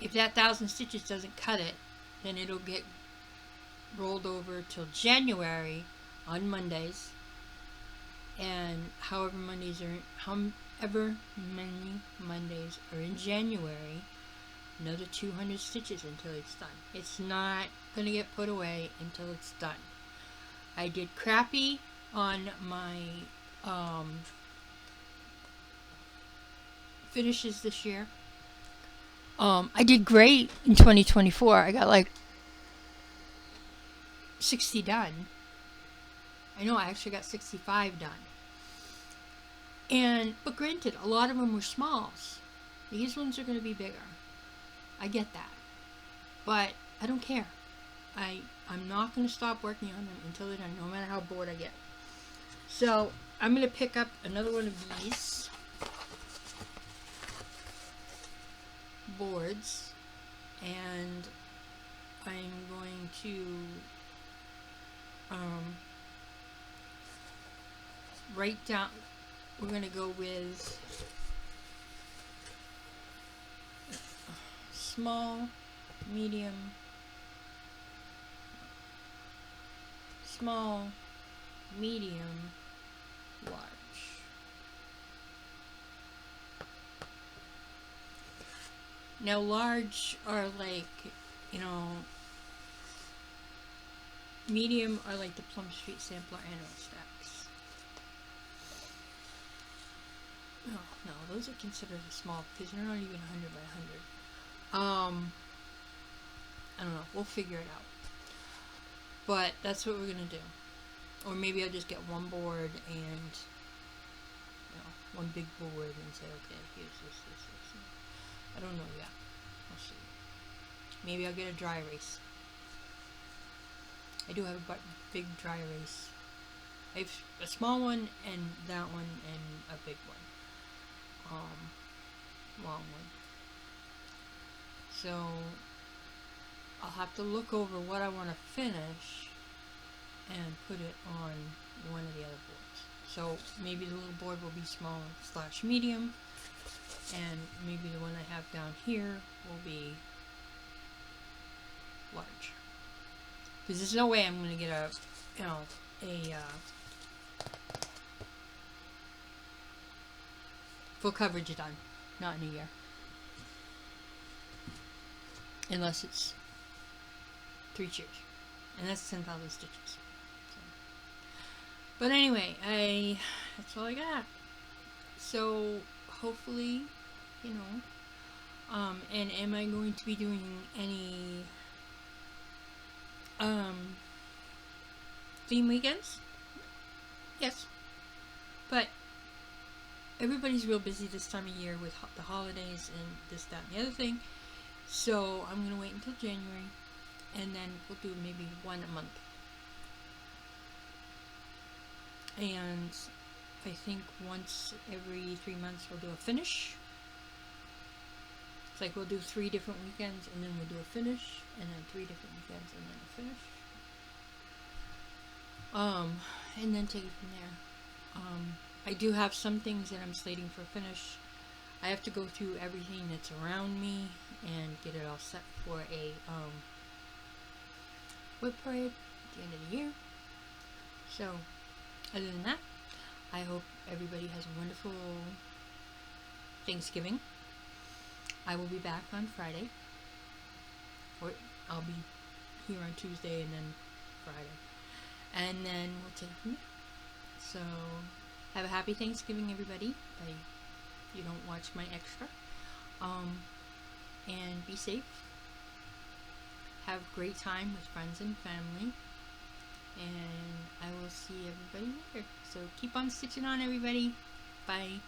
If that 1,000 stitches doesn't cut it, then it'll get rolled over till January on Mondays. And however many Mondays are in January, another 200 stitches until it's done. It's not going to get put away until it's done. I did crappy on my finishes this year. I did great in 2024. I got like 60 done. I know I actually got 65 done. But granted, a lot of them were smalls. These ones are going to be bigger. I get that. But I don't care. I'm not going to stop working on them until they're done, no matter how bored I get. So I'm going to pick up another one of these boards, and I'm going to write down. We're going to go with small, medium, large. Now large are like, you know, medium are like the Plum Street Sampler annual stacks. No, those are considered small because they're not even 100 by 100. I don't know. We'll figure it out. But that's what we're gonna do. Or maybe I'll just get one board and, you know, one big board and say, okay, here's this. I don't know yet. We'll see. Maybe I'll get a dry erase. I do have a big dry erase. I have a small one and that one and a big one. Long one. So I'll have to look over what I want to finish and put it on one of the other boards. So maybe the little board will be small / medium, and maybe the one I have down here will be large. Because there's no way I'm going to get a full coverage done. Not in a year. Unless it's 3 cheers. And that's 10,000 stitches. So. But anyway, that's all I got. So hopefully, you know, and am I going to be doing any theme weekends? Yes. But everybody's real busy this time of year with the holidays and this, that, and the other thing. So I'm gonna wait until January, and then we'll do maybe one a month. And I think once every 3 months we'll do a finish. It's like we'll do 3 different weekends, and then we'll do a finish, and then 3 different weekends, and then a finish. And then take it from there. I do have some things that I'm slating for finish. I have to go through everything that's around me and get it all set for a wood parade at the end of the year. So, other than that, I hope everybody has a wonderful Thanksgiving. I will be back on Friday. Or I'll be here on Tuesday and then Friday. And then we'll take it from there. So, have a happy Thanksgiving, everybody. If you don't watch my extra. And be safe. Have a great time with friends and family. And I will see everybody later. So keep on stitching on, everybody. Bye.